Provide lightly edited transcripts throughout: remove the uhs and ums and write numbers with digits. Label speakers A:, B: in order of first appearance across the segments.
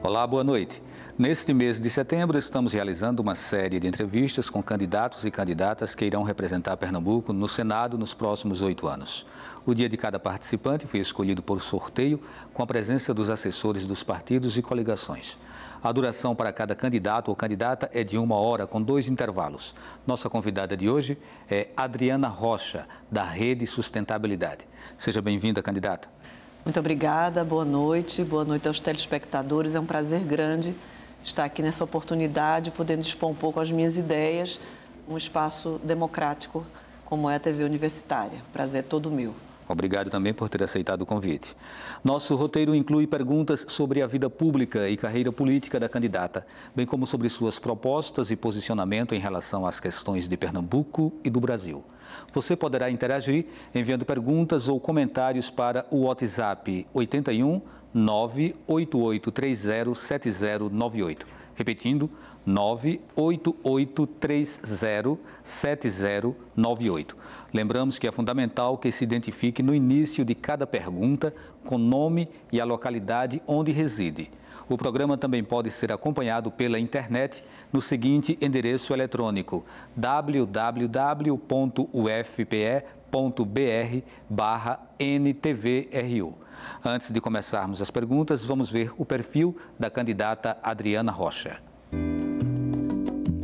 A: Olá, boa noite. Neste mês de setembro, estamos realizando uma série de entrevistas com candidatos e candidatas que irão representar Pernambuco no Senado nos próximos 8 anos. O dia de cada participante foi escolhido por sorteio, com a presença dos assessores dos partidos e coligações. A duração para cada candidato ou candidata é de 1 hora, com 2 intervalos. Nossa convidada de hoje é Adriana Rocha, da Rede Sustentabilidade. Seja bem-vinda, candidata.
B: Muito obrigada, boa noite aos telespectadores. É um prazer grande estar aqui nessa oportunidade, podendo expor um pouco as minhas ideias, um espaço democrático como é a TV Universitária. Prazer é todo meu.
A: Obrigado também por ter aceitado o convite. Nosso roteiro inclui perguntas sobre a vida pública e carreira política da candidata, bem como sobre suas propostas e posicionamento em relação às questões de Pernambuco e do Brasil. Você poderá interagir enviando perguntas ou comentários para o WhatsApp 81 98830 7098. Repetindo, 98830 7098. Lembramos que é fundamental que se identifique no início de cada pergunta com nome e a localidade onde reside. O programa também pode ser acompanhado pela internet no seguinte endereço eletrônico: www.ufpe.br/NTVRU. Antes de começarmos as perguntas, vamos ver o perfil da candidata Adriana Rocha.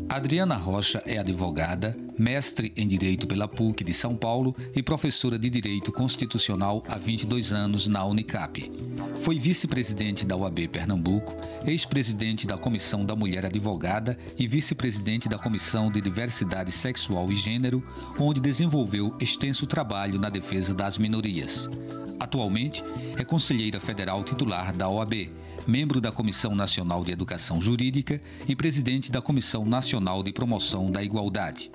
A: Adriana Rocha é advogada, mestre em Direito pela PUC de São Paulo e professora de Direito Constitucional há 22 anos na Unicap. Foi vice-presidente da OAB Pernambuco, ex-presidente da Comissão da Mulher Advogada e vice-presidente da Comissão de Diversidade Sexual e Gênero, onde desenvolveu extenso trabalho na defesa das minorias. Atualmente, é conselheira federal titular da OAB, membro da Comissão Nacional de Educação Jurídica e presidente da Comissão Nacional de Promoção da Igualdade.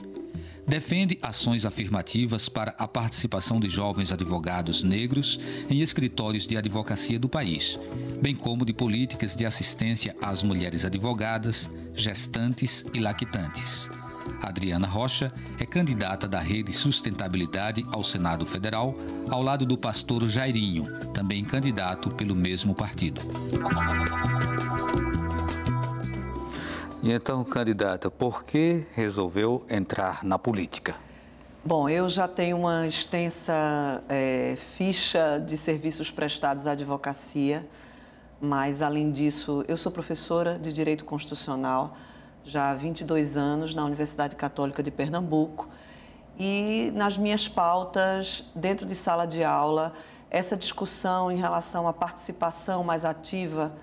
A: Defende ações afirmativas para a participação de jovens advogados negros em escritórios de advocacia do país, bem como de políticas de assistência às mulheres advogadas, gestantes e lactantes. Adriana Rocha é candidata da Rede Sustentabilidade ao Senado Federal, ao lado do pastor Jairinho, também candidato pelo mesmo partido. E então, candidata, por que resolveu entrar na política?
B: Bom, eu já tenho uma extensa ficha de serviços prestados à advocacia, mas, além disso, eu sou professora de Direito Constitucional já há 22 anos na Universidade Católica de Pernambuco e nas minhas pautas, dentro de sala de aula, essa discussão em relação à participação mais ativa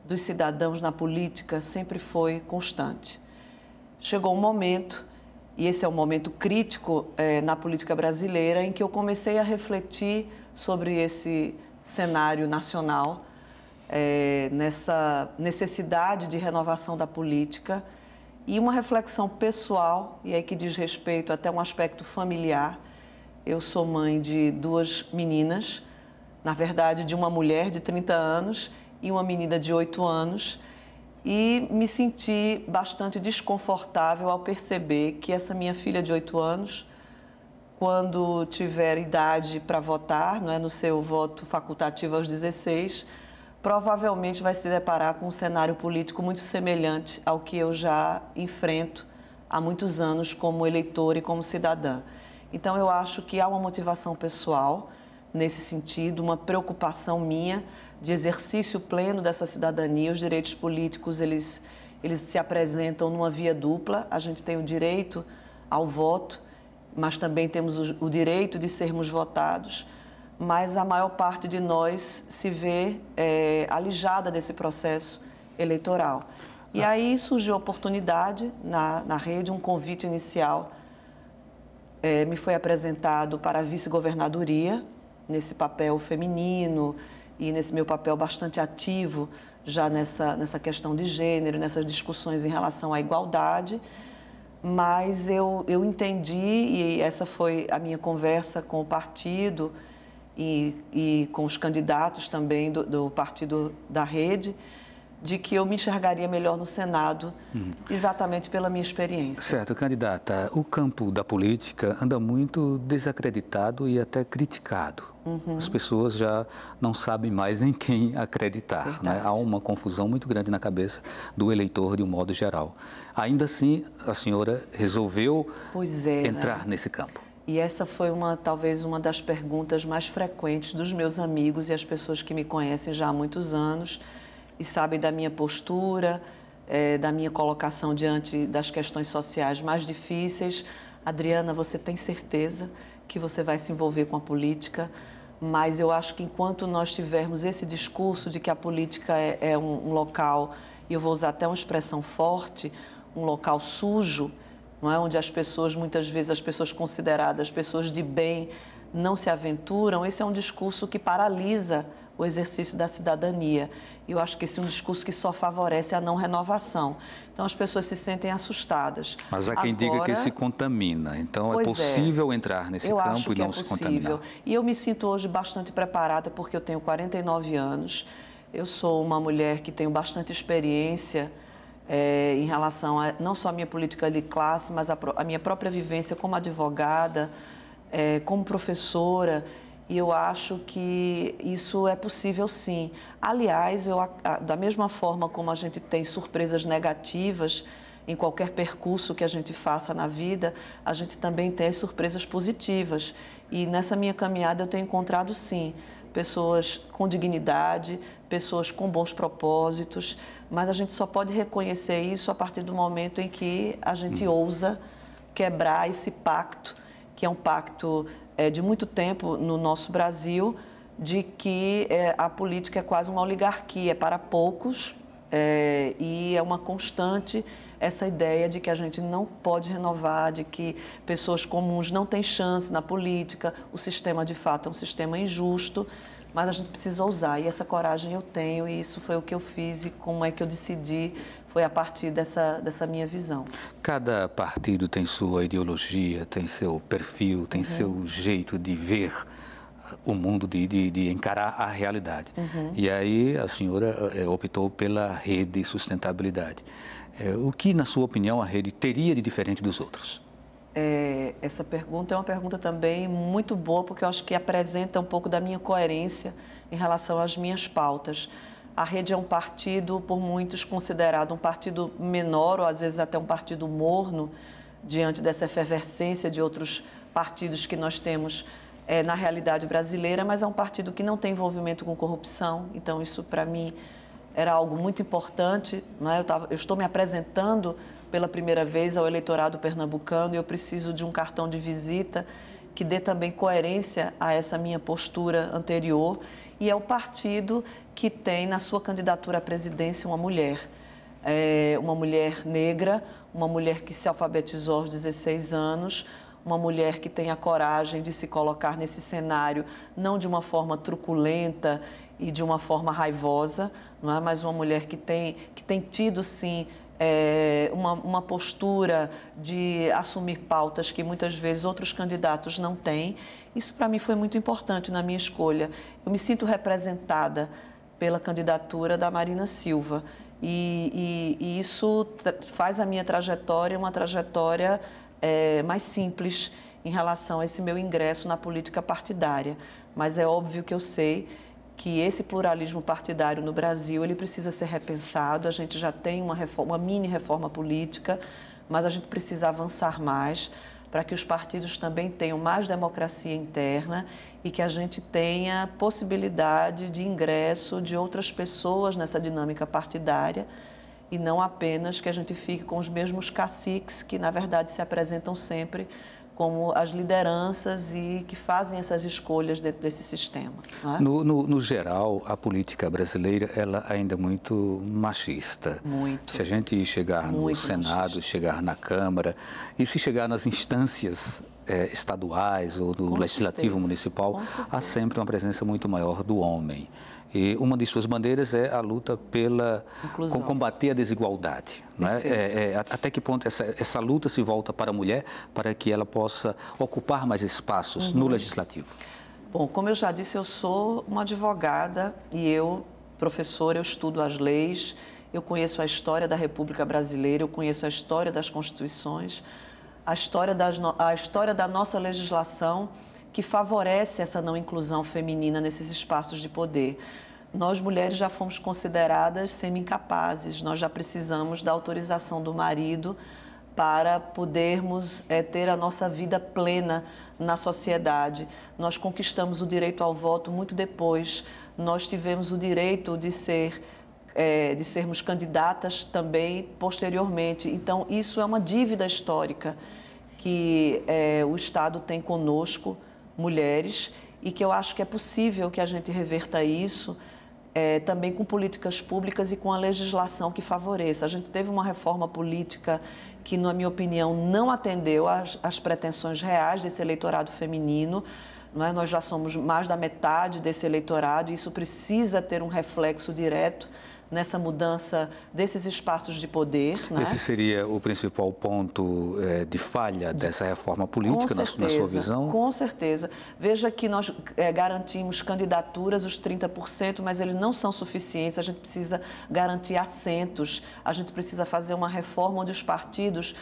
B: dos cidadãos na política sempre foi constante. Chegou um momento, e esse é um momento crítico na política brasileira, em que eu comecei a refletir sobre esse cenário nacional, nessa necessidade de renovação da política e uma reflexão pessoal, e aí que diz respeito até um aspecto familiar. Eu sou mãe de 2 meninas, na verdade de uma mulher de 30 anos e uma menina de 8 anos, e me senti bastante desconfortável ao perceber que essa minha filha de 8 anos, quando tiver idade para votar, no seu voto facultativo aos 16, provavelmente vai se deparar com um cenário político muito semelhante ao que eu já enfrento há muitos anos como eleitora e como cidadã. Então, eu acho que há uma motivação pessoal nesse sentido, uma preocupação minha de exercício pleno dessa cidadania. Os direitos políticos, eles se apresentam numa via dupla. A gente tem o direito ao voto, mas também temos o direito de sermos votados. Mas a maior parte de nós se vê alijada desse processo eleitoral. E aí surgiu a oportunidade na rede, um convite inicial me foi apresentado para a vice-governadoria, nesse papel feminino e nesse meu papel bastante ativo já nessa questão de gênero, nessas discussões em relação à igualdade. Mas eu entendi, e essa foi a minha conversa com o partido, e com os candidatos também do partido da rede, de que eu me enxergaria melhor no Senado, exatamente pela minha experiência.
A: Certo, candidata. O campo da política anda muito desacreditado e até criticado. As pessoas já não sabem mais em quem acreditar, né? Há uma confusão muito grande na cabeça do eleitor de um modo geral. Ainda assim, a senhora resolveu entrar nesse campo.
B: E essa foi talvez uma das perguntas mais frequentes dos meus amigos e as pessoas que me conhecem já há muitos anos e sabem da minha postura, da minha colocação diante das questões sociais mais difíceis. Adriana, você tem certeza que você vai se envolver com a política? Mas eu acho que enquanto nós tivermos esse discurso de que a política é um local, e eu vou usar até uma expressão forte, um local sujo, não é? Onde as pessoas, muitas vezes, as pessoas consideradas pessoas de bem, não se aventuram, esse é um discurso que paralisa o exercício da cidadania. E eu acho que esse é um discurso que só favorece a não renovação. Então, as pessoas se sentem assustadas.
A: Mas há quem diga que se contamina. Então, é possível entrar nesse campo e não se contaminar.
B: E eu me sinto hoje bastante preparada, porque eu tenho 49 anos. Eu sou uma mulher que tenho bastante experiência em relação a não só a minha política de classe, mas a minha própria vivência como advogada, como professora, e eu acho que isso é possível sim. Aliás, da mesma forma como a gente tem surpresas negativas em qualquer percurso que a gente faça na vida, a gente também tem as surpresas positivas. E nessa minha caminhada eu tenho encontrado sim pessoas com dignidade, pessoas com bons propósitos, mas a gente só pode reconhecer isso a partir do momento em que a gente ousa quebrar esse pacto, que é um pacto de muito tempo no nosso Brasil, de que a política é quase uma oligarquia, é para poucos, e é uma constante essa ideia de que a gente não pode renovar, de que pessoas comuns não têm chance na política, o sistema de fato é um sistema injusto, mas a gente precisa ousar, e essa coragem eu tenho, e isso foi o que eu fiz, e como é que eu decidi, foi a partir dessa minha visão.
A: Cada partido tem sua ideologia, tem seu perfil, tem seu jeito de ver o mundo, de encarar a realidade. E aí a senhora optou pela Rede Sustentabilidade. O que, na sua opinião, a rede teria de diferente dos outros?
B: Essa pergunta é uma pergunta também muito boa, porque eu acho que apresenta um pouco da minha coerência em relação às minhas pautas. A Rede é um partido, por muitos, considerado um partido menor, ou às vezes até um partido morno, diante dessa efervescência de outros partidos que nós temos na realidade brasileira, mas é um partido que não tem envolvimento com corrupção, então isso para mim era algo muito importante, né? Eu estou me apresentando pela primeira vez ao eleitorado pernambucano e eu preciso de um cartão de visita que dê também coerência a essa minha postura anterior, e é o partido que tem na sua candidatura à presidência uma mulher negra, uma mulher que se alfabetizou aos 16 anos, uma mulher que tem a coragem de se colocar nesse cenário, não de uma forma truculenta e de uma forma raivosa, não é? Mas uma mulher que tem tido, sim, uma postura de assumir pautas que muitas vezes outros candidatos não têm. Isso para mim foi muito importante na minha escolha. Eu me sinto representada pela candidatura da Marina Silva e isso faz a minha trajetória uma trajetória mais simples em relação a esse meu ingresso na política partidária. Mas é óbvio que eu sei que esse pluralismo partidário no Brasil ele precisa ser repensado. A gente já tem uma mini reforma política, mas a gente precisa avançar mais para que os partidos também tenham mais democracia interna e que a gente tenha possibilidade de ingresso de outras pessoas nessa dinâmica partidária e não apenas que a gente fique com os mesmos caciques que, na verdade, se apresentam sempre como as lideranças e que fazem essas escolhas dentro desse sistema. Não é?
A: No geral, a política brasileira ela ainda é muito machista.
B: Muito.
A: Se a gente chegar no Senado, chegar na Câmara e se chegar nas instâncias estaduais ou do Legislativo Municipal, há sempre uma presença muito maior do homem. E uma de suas bandeiras é a luta pela combater a desigualdade. Não é? Até que ponto essa luta se volta para a mulher para que ela possa ocupar mais espaços no Legislativo?
B: Bom, como eu já disse, eu sou uma advogada e eu professora, eu estudo as leis, eu conheço a história da República Brasileira, eu conheço a história das constituições, a história da nossa legislação que favorece essa não inclusão feminina nesses espaços de poder. Nós, mulheres, já fomos consideradas semi-incapazes, nós já precisamos da autorização do marido para podermos ter a nossa vida plena na sociedade. Nós conquistamos o direito ao voto muito depois, nós tivemos o direito de sermos candidatas também posteriormente. Então, isso é uma dívida histórica que o Estado tem conosco, mulheres, e que eu acho que é possível que a gente reverta isso também com políticas públicas e com a legislação que favoreça. A gente teve uma reforma política que, na minha opinião, não atendeu às pretensões reais desse eleitorado feminino. Não é? Nós já somos mais da metade desse eleitorado e isso precisa ter um reflexo direto nessa mudança desses espaços de poder. Né?
A: Esse seria o principal ponto de falha dessa reforma política, na sua visão?
B: Com certeza. Veja que nós garantimos candidaturas, os 30%, mas eles não são suficientes. A gente precisa garantir assentos, a gente precisa fazer uma reforma onde os partidos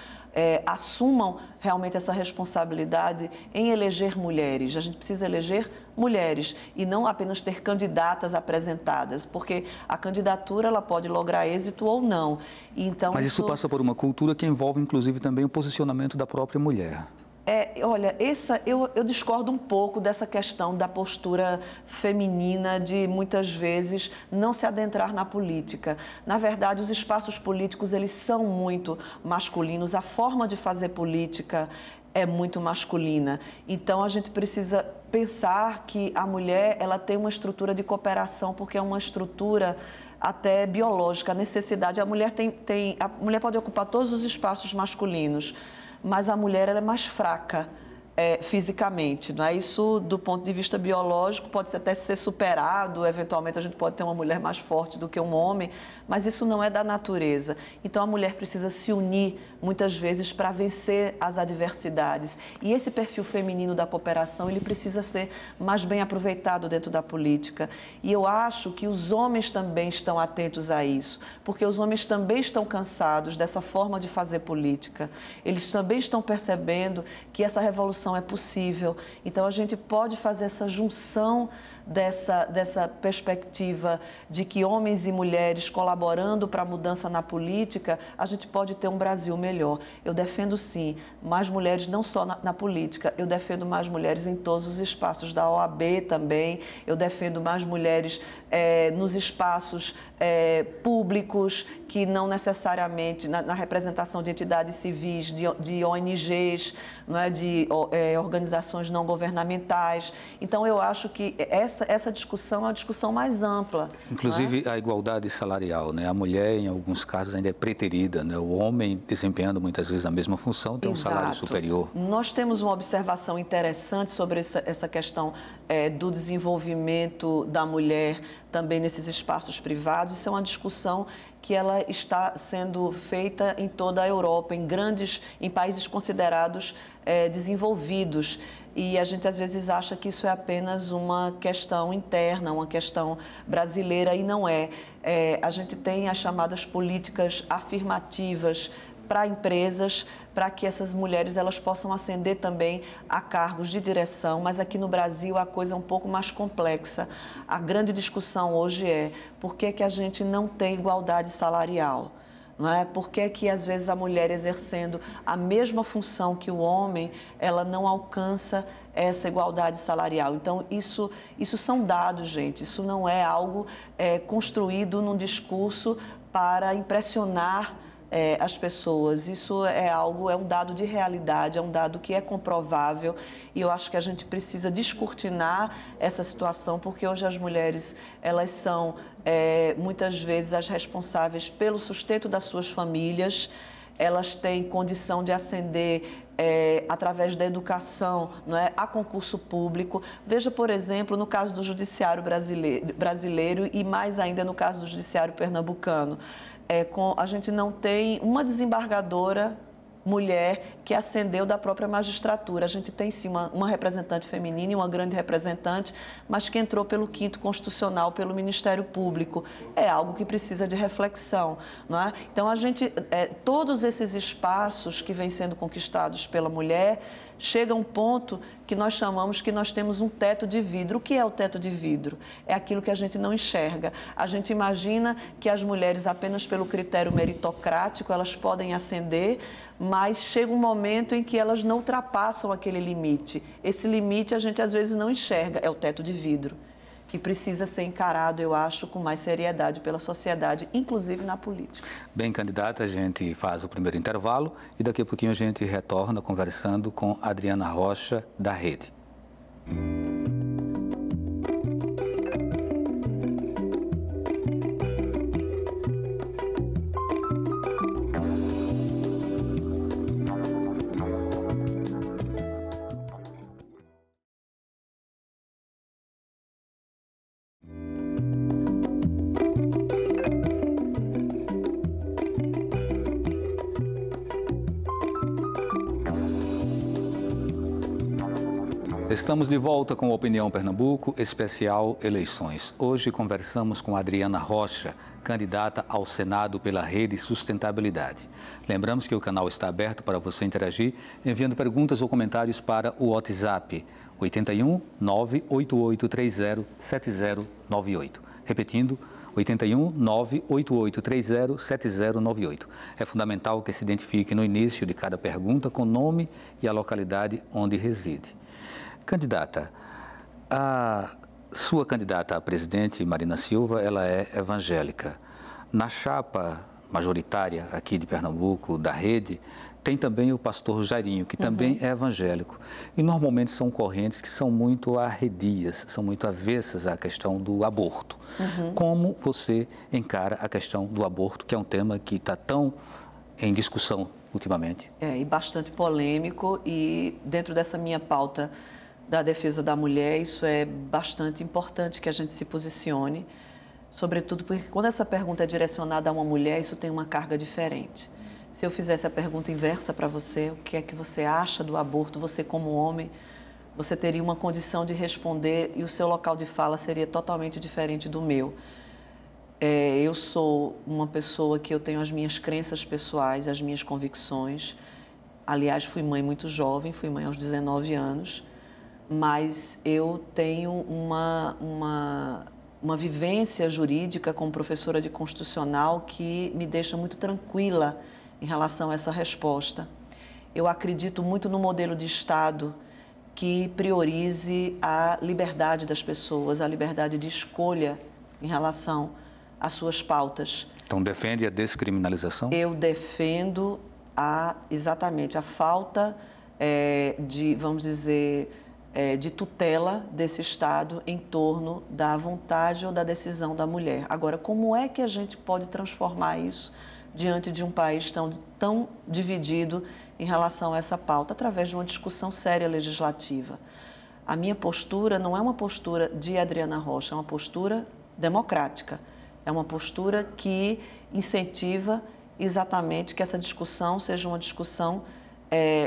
B: assumam realmente essa responsabilidade em eleger mulheres. A gente precisa eleger mulheres e não apenas ter candidatas apresentadas, porque a candidatura ela pode lograr êxito ou não. Então,
A: mas isso passa por uma cultura que envolve, inclusive, também o posicionamento da própria mulher.
B: Olha, eu discordo um pouco dessa questão da postura feminina de, muitas vezes, não se adentrar na política. Na verdade, os espaços políticos, eles são muito masculinos, a forma de fazer política é muito masculina. Então, a gente precisa pensar que a mulher ela tem uma estrutura de cooperação, porque é uma estrutura até biológica, a necessidade. A mulher pode ocupar todos os espaços masculinos, mas a mulher ela é mais fraca fisicamente, não é? Isso, do ponto de vista biológico, pode até ser superado, eventualmente a gente pode ter uma mulher mais forte do que um homem, mas isso não é da natureza. Então, a mulher precisa se unir, muitas vezes, para vencer as adversidades. E esse perfil feminino da cooperação, ele precisa ser mais bem aproveitado dentro da política. E eu acho que os homens também estão atentos a isso, porque os homens também estão cansados dessa forma de fazer política. Eles também estão percebendo que essa revolução é possível. Então, a gente pode fazer essa junção dessa perspectiva de que homens e mulheres colaborando para a mudança na política, a gente pode ter um Brasil melhor. Eu defendo, sim, mais mulheres não só na política, eu defendo mais mulheres em todos os espaços da OAB também, eu defendo mais mulheres nos espaços públicos, que não necessariamente, na representação de entidades civis, de ONGs, não é? De organizações não governamentais. Então, eu acho que essa discussão é uma discussão mais ampla.
A: Inclusive, a igualdade salarial, né? A mulher, em alguns casos, ainda é preterida, né? O homem, desempenhando muitas vezes a mesma função, tem um salário superior.
B: Nós temos uma observação interessante sobre essa questão do desenvolvimento da mulher também nesses espaços privados. Isso é uma discussão que ela está sendo feita em toda a Europa, em países considerados desenvolvidos. E a gente, às vezes, acha que isso é apenas uma questão interna, uma questão brasileira, e não é. A gente tem as chamadas políticas afirmativas para empresas, para que essas mulheres elas possam ascender também a cargos de direção, mas aqui no Brasil a coisa é um pouco mais complexa. A grande discussão hoje é por que a gente não tem igualdade salarial? Não é? Por que, às vezes, a mulher exercendo a mesma função que o homem, ela não alcança essa igualdade salarial? Então, isso são dados, gente. Isso não é algo construído num discurso para impressionar as pessoas. Isso é um dado de realidade, é um dado que é comprovável, e eu acho que a gente precisa descortinar essa situação, porque hoje as mulheres, elas são muitas vezes as responsáveis pelo sustento das suas famílias, elas têm condição de ascender através da educação, não é, a concurso público. Veja, por exemplo, no caso do judiciário brasileiro e mais ainda no caso do judiciário pernambucano. A gente não tem uma desembargadora mulher que ascendeu da própria magistratura. A gente tem sim uma representante feminina e uma grande representante, mas que entrou pelo 5º Constitucional, pelo Ministério Público. É algo que precisa de reflexão, não é? Então, todos esses espaços que vêm sendo conquistados pela mulher, chega um ponto que nós chamamos que nós temos um teto de vidro. O que é o teto de vidro? É aquilo que a gente não enxerga. A gente imagina que as mulheres, apenas pelo critério meritocrático, elas podem ascender, mas chega um momento em que elas não ultrapassam aquele limite. Esse limite a gente às vezes não enxerga, é o teto de vidro, que precisa ser encarado, eu acho, com mais seriedade pela sociedade, inclusive na política.
A: Bem, candidata, a gente faz o primeiro intervalo e daqui a pouquinho a gente retorna conversando com Adriana Rocha, da Rede. Estamos de volta com Opinião Pernambuco, especial eleições. Hoje conversamos com Adriana Rocha, candidata ao Senado pela Rede Sustentabilidade. Lembramos que o canal está aberto para você interagir, enviando perguntas ou comentários para o WhatsApp 81 98830 7098. Repetindo, 81 98830 7098. É fundamental que se identifique no início de cada pergunta com nome e a localidade onde reside. Candidata, a sua candidata a presidente, Marina Silva, ela é evangélica. Na chapa majoritária aqui de Pernambuco, da Rede, tem também o pastor Jairinho, que também é evangélico. E normalmente são correntes que são muito arredias, são muito avessas à questão do aborto. Como você encara a questão do aborto, que é um tema que está tão em discussão ultimamente?
B: E bastante polêmico, e dentro dessa minha pauta da defesa da mulher, isso é bastante importante que a gente se posicione, sobretudo porque quando essa pergunta é direcionada a uma mulher, isso tem uma carga diferente. Se eu fizesse a pergunta inversa para você, o que é que você acha do aborto, você como homem, você teria uma condição de responder e o seu local de fala seria totalmente diferente do meu. Eu sou uma pessoa que eu tenho as minhas crenças pessoais, as minhas convicções. Aliás, fui mãe muito jovem, fui mãe aos 19 anos. Mas eu tenho uma vivência jurídica como professora de constitucional que me deixa muito tranquila em relação a essa resposta. Eu acredito muito no modelo de Estado que priorize a liberdade das pessoas, a liberdade de escolha em relação às suas pautas.
A: Então, defende a descriminalização?
B: Eu defendo exatamente a falta vamos dizer, de tutela desse Estado em torno da vontade ou da decisão da mulher. Agora, como é que a gente pode transformar isso diante de um país tão dividido em relação a essa pauta? Através de uma discussão séria legislativa. A minha postura não é uma postura de Adriana Rocha, é uma postura democrática. É uma postura que incentiva exatamente que essa discussão seja uma discussão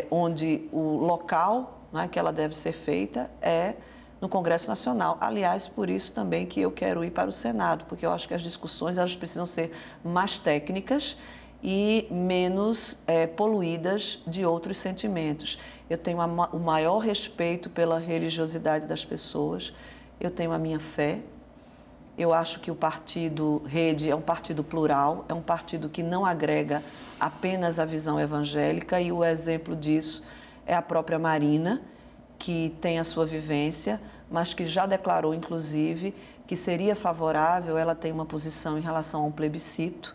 B: onde o local que ela deve ser feita é no Congresso Nacional. Aliás, por isso também que eu quero ir para o Senado, porque eu acho que as discussões elas precisam ser mais técnicas e menos poluídas de outros sentimentos. Eu tenho o maior respeito pela religiosidade das pessoas, eu tenho a minha fé. Eu acho que o partido Rede é um partido plural, é um partido que não agrega apenas a visão evangélica, e o exemplo disso é a própria Marina, que tem a sua vivência, mas que já declarou, inclusive, que seria favorável, ela tem uma posição em relação a um plebiscito,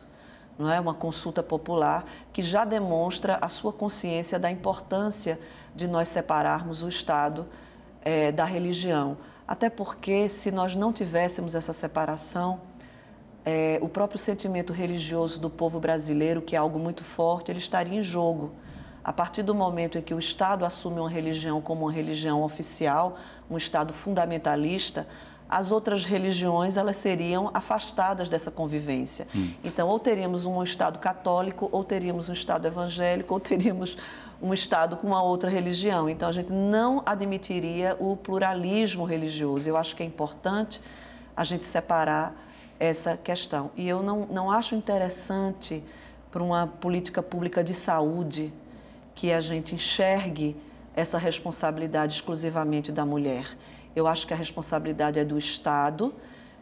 B: não é? Uma consulta popular, que já demonstra a sua consciência da importância de nós separarmos o Estado da religião. Até porque, se nós não tivéssemos essa separação, o próprio sentimento religioso do povo brasileiro, que é algo muito forte, ele estaria em jogo. A partir do momento em que o Estado assume uma religião como uma religião oficial, um Estado fundamentalista, as outras religiões elas seriam afastadas dessa convivência. Então, ou teríamos um Estado católico, ou teríamos um Estado evangélico, ou teríamos um Estado com uma outra religião. Então, a gente não admitiria o pluralismo religioso. Eu acho que é importante a gente separar essa questão. E eu não acho interessante para uma política pública de saúde que a gente enxergue essa responsabilidade exclusivamente da mulher. Eu acho que a responsabilidade é do Estado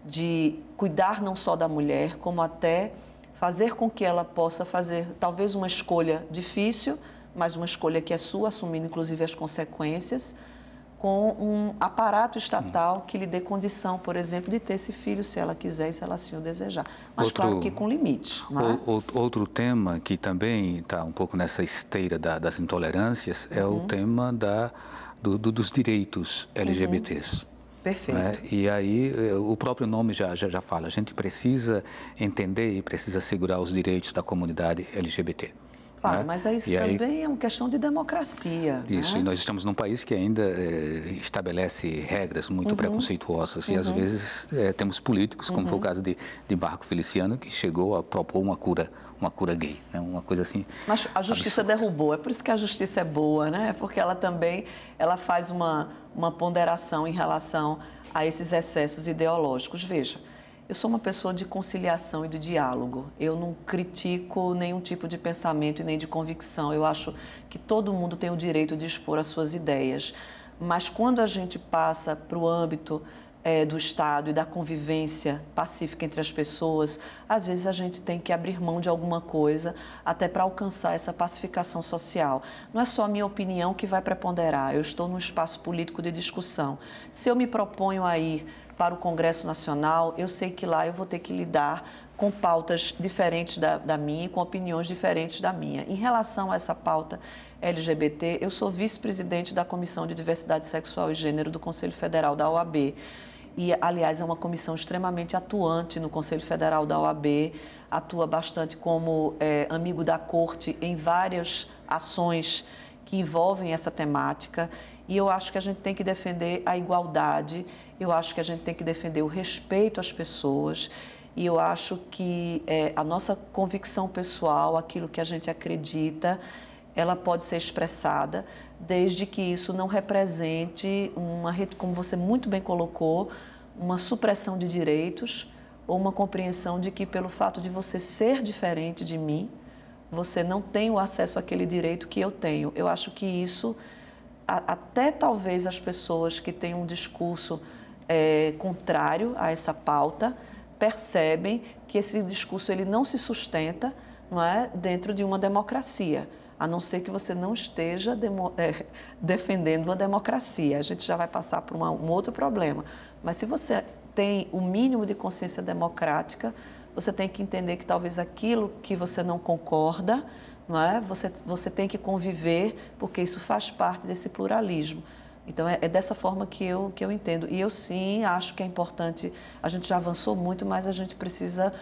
B: de cuidar não só da mulher, como até fazer com que ela possa fazer talvez uma escolha difícil, mas uma escolha que é sua, assumindo inclusive as consequências, com um aparato estatal que lhe dê condição, por exemplo, de ter esse filho, se ela quiser e se ela assim o desejar. Mas claro que com limites. Não é?
A: Outro tema que também está um pouco nessa esteira das intolerâncias é o tema dos direitos LGBTs.
B: Perfeito.
A: Né? E aí o próprio nome já fala, a gente precisa entender e precisa assegurar os direitos da comunidade LGBT.
B: Claro,
A: né?
B: mas isso também é uma questão de democracia.
A: Isso,
B: né?
A: E nós estamos num país que ainda estabelece regras muito preconceituosas e às vezes temos políticos, como foi o caso de Marco Feliciano, que chegou a propor uma cura gay, né? Uma coisa assim.
B: Mas a justiça derrubou, é por isso que a justiça é boa, né? Porque ela também faz uma ponderação em relação a esses excessos ideológicos. Veja, eu sou uma pessoa de conciliação e de diálogo. Eu não critico nenhum tipo de pensamento e nem de convicção. Eu acho que todo mundo tem o direito de expor as suas ideias. Mas quando a gente passa para o âmbito do Estado e da convivência pacífica entre as pessoas, às vezes a gente tem que abrir mão de alguma coisa até para alcançar essa pacificação social. Não é só a minha opinião que vai preponderar, eu estou num espaço político de discussão. Se eu me proponho a ir para o Congresso Nacional, eu sei que lá eu vou ter que lidar com pautas diferentes da minha e com opiniões diferentes da minha. Em relação a essa pauta LGBT, eu sou vice-presidente da Comissão de Diversidade Sexual e Gênero do Conselho Federal da OAB. E, aliás, é uma comissão extremamente atuante no Conselho Federal da OAB, atua bastante como amigo da Corte em várias ações que envolvem essa temática. E eu acho que a gente tem que defender a igualdade, eu acho que a gente tem que defender o respeito às pessoas, e eu acho que a nossa convicção pessoal, aquilo que a gente acredita, ela pode ser expressada, desde que isso não represente como você muito bem colocou, uma supressão de direitos ou uma compreensão de que pelo fato de você ser diferente de mim, você não tem o acesso àquele direito que eu tenho. Eu acho que isso, até talvez as pessoas que têm um discurso contrário a essa pauta, percebem que esse discurso ele não se sustenta, não é, dentro de uma democracia, a não ser que você não esteja defendendo a democracia. A gente já vai passar por um outro problema. Mas se você tem o mínimo de consciência democrática, você tem que entender que talvez aquilo que você não concorda, não é? Você tem que conviver, porque isso faz parte desse pluralismo. Então, é dessa forma que eu entendo. E eu, sim, acho que é importante, a gente já avançou muito, mas a gente precisa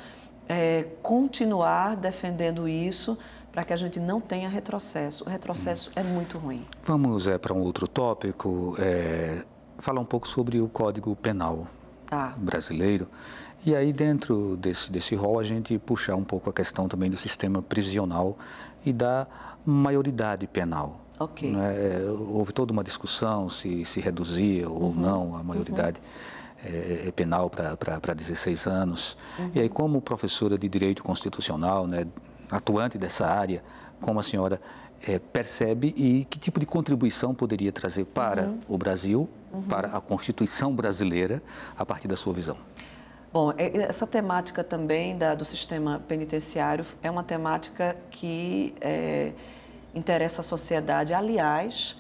B: continuar defendendo isso para que a gente não tenha retrocesso. O retrocesso é muito ruim.
A: Vamos para um outro tópico, falar um pouco sobre o Código Penal brasileiro. E aí, dentro desse rol, a gente puxar um pouco a questão também do sistema prisional e da maioridade penal.
B: Ok.
A: Houve toda uma discussão se reduzia ou não a maioridade penal para 16 anos. E aí, como professora de Direito Constitucional, né, atuante dessa área, como a senhora percebe e que tipo de contribuição poderia trazer para o Brasil, para a Constituição brasileira, a partir da sua visão?
B: Bom, essa temática também do sistema penitenciário é uma temática que interessa a sociedade. Aliás,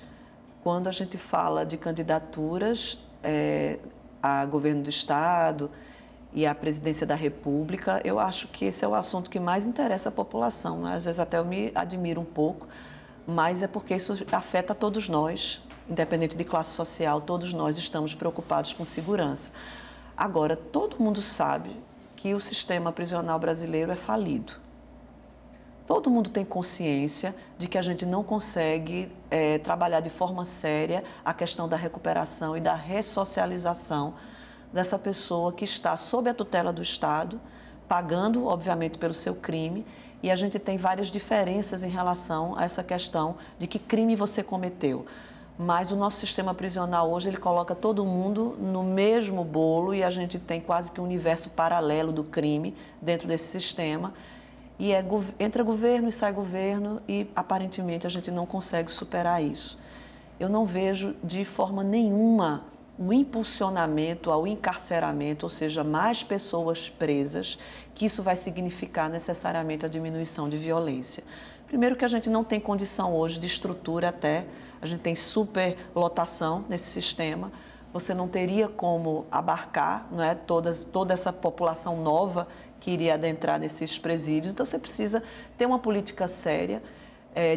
B: quando a gente fala de candidaturas a governo do Estado e à presidência da República, eu acho que esse é o assunto que mais interessa a população, né? Às vezes até eu me admiro um pouco, mas é porque isso afeta todos nós, independente de classe social, todos nós estamos preocupados com segurança. Agora, todo mundo sabe que o sistema prisional brasileiro é falido. Todo mundo tem consciência de que a gente não consegue trabalhar de forma séria a questão da recuperação e da ressocialização dessa pessoa que está sob a tutela do Estado, pagando, obviamente, pelo seu crime, e a gente tem várias diferenças em relação a essa questão de que crime você cometeu. Mas o nosso sistema prisional hoje, ele coloca todo mundo no mesmo bolo e a gente tem quase que um universo paralelo do crime dentro desse sistema. E entra governo e sai governo e, aparentemente, a gente não consegue superar isso. Eu não vejo de forma nenhuma o impulsionamento ao encarceramento, ou seja, mais pessoas presas, que isso vai significar necessariamente a diminuição de violência. Primeiro que a gente não tem condição hoje de estrutura até, a gente tem superlotação nesse sistema, você não teria como abarcar, não é, toda essa população nova que iria adentrar nesses presídios, então você precisa ter uma política séria,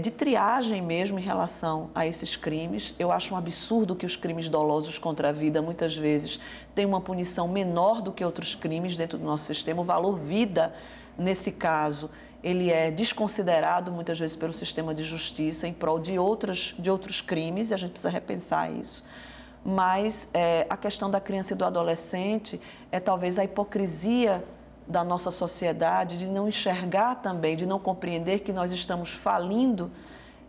B: de triagem mesmo em relação a esses crimes. Eu acho um absurdo que os crimes dolosos contra a vida, muitas vezes, têm uma punição menor do que outros crimes dentro do nosso sistema. O valor vida, nesse caso, ele é desconsiderado muitas vezes pelo sistema de justiça em prol de outros crimes, e a gente precisa repensar isso. Mas a questão da criança e do adolescente é talvez a hipocrisia da nossa sociedade, de não enxergar também, de não compreender que nós estamos falindo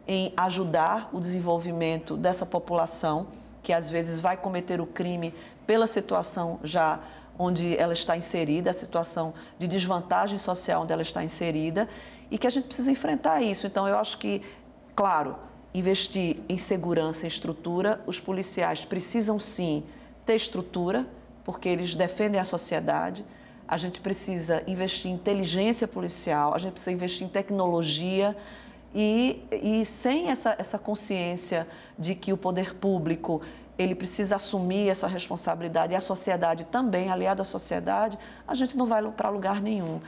B: em ajudar o desenvolvimento dessa população, que às vezes vai cometer o crime pela situação já onde ela está inserida, a situação de desvantagem social onde ela está inserida, e que a gente precisa enfrentar isso. Então, eu acho que, claro, investir em segurança e estrutura, os policiais precisam sim ter estrutura, porque eles defendem a sociedade. A gente precisa investir em inteligência policial, a gente precisa investir em tecnologia e sem essa consciência de que o poder público ele precisa assumir essa responsabilidade e a sociedade também, aliada à sociedade, a gente não vai para lugar nenhum.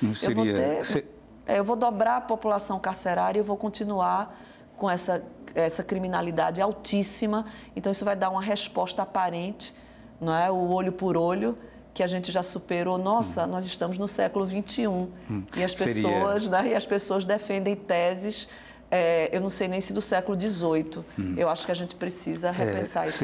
B: Eu vou dobrar a população carcerária e eu vou continuar com essa criminalidade altíssima, então isso vai dar uma resposta aparente, não é? O olho por olho, que a gente já superou. Nossa, nós estamos no século XXI e as pessoas defendem teses, eu não sei nem se do século XVIII. Eu acho que a gente precisa repensar isso.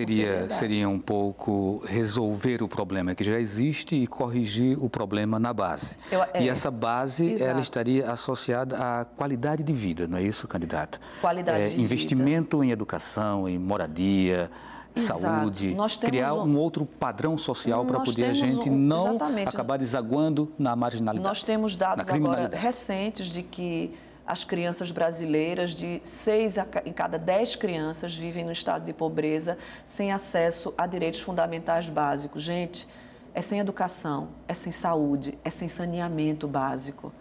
A: Seria um pouco resolver o problema que já existe e corrigir o problema na base. E essa base, ela estaria associada à qualidade de vida, não é isso, candidata?
B: Qualidade de
A: investimento
B: vida.
A: Em educação, em moradia, saúde, criar um outro padrão social para poder a gente não acabar desaguando na marginalidade.
B: Nós temos dados agora recentes de que as crianças brasileiras, de 6 em cada 10 crianças vivem no estado de pobreza, sem acesso a direitos fundamentais básicos. Gente, é sem educação, é sem saúde, é sem saneamento básico.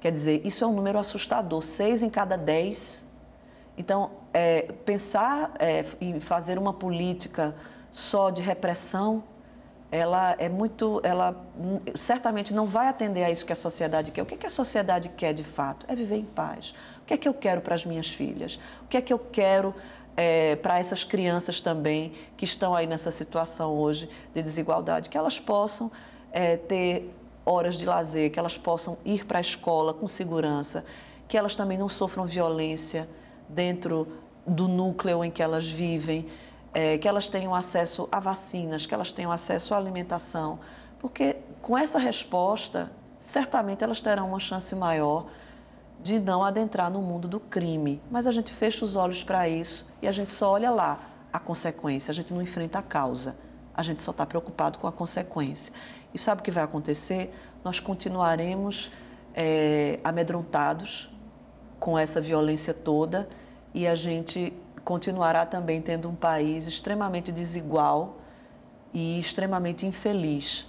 B: Quer dizer, isso é um número assustador, 6 em cada 10. Então, pensar em fazer uma política só de repressão, ela certamente não vai atender a isso que a sociedade quer. O que a sociedade quer de fato? É viver em paz. O que é que eu quero para as minhas filhas? O que é que eu quero para essas crianças também que estão aí nessa situação hoje de desigualdade? Que elas possam ter horas de lazer, que elas possam ir para a escola com segurança, que elas também não sofram violência dentro do núcleo em que elas vivem, que elas tenham acesso a vacinas, que elas tenham acesso à alimentação, porque com essa resposta, certamente elas terão uma chance maior de não adentrar no mundo do crime. Mas a gente fecha os olhos para isso e a gente só olha lá a consequência, a gente não enfrenta a causa, a gente só está preocupado com a consequência. E sabe o que vai acontecer? Nós continuaremos amedrontados com essa violência toda e a gente continuará também tendo um país extremamente desigual e extremamente infeliz.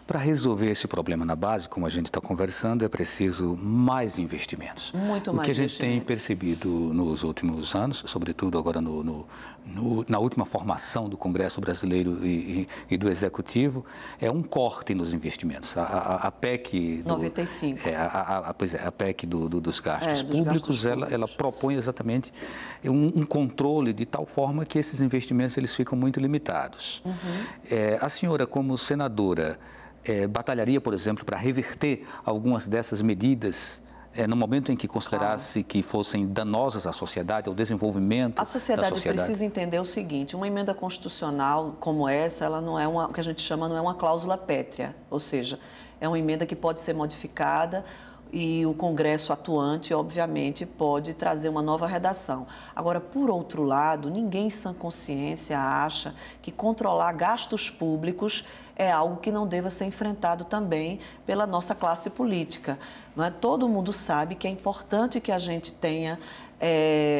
A: Para resolver esse problema na base, como a gente está conversando, é preciso mais investimentos.
B: Muito mais.
A: O que a gente tem percebido nos últimos anos, sobretudo agora na última formação do Congresso Brasileiro e do Executivo, é um corte nos investimentos. A PEC...
B: 95.
A: A PEC dos gastos públicos, ela propõe exatamente um controle de tal forma que esses investimentos eles ficam muito limitados. A senhora, como senadora, batalharia, por exemplo, para reverter algumas dessas medidas no momento em que considerasse que fossem danosas à sociedade, ao desenvolvimento da sociedade?
B: A sociedade precisa entender o seguinte: uma emenda constitucional como essa, ela não é o que a gente chama, não é uma cláusula pétrea, ou seja, é uma emenda que pode ser modificada e o Congresso atuante, obviamente, pode trazer uma nova redação. Agora, por outro lado, ninguém em sã consciência acha que controlar gastos públicos é algo que não deva ser enfrentado também pela nossa classe política. Não é? Todo mundo sabe que é importante que a gente tenha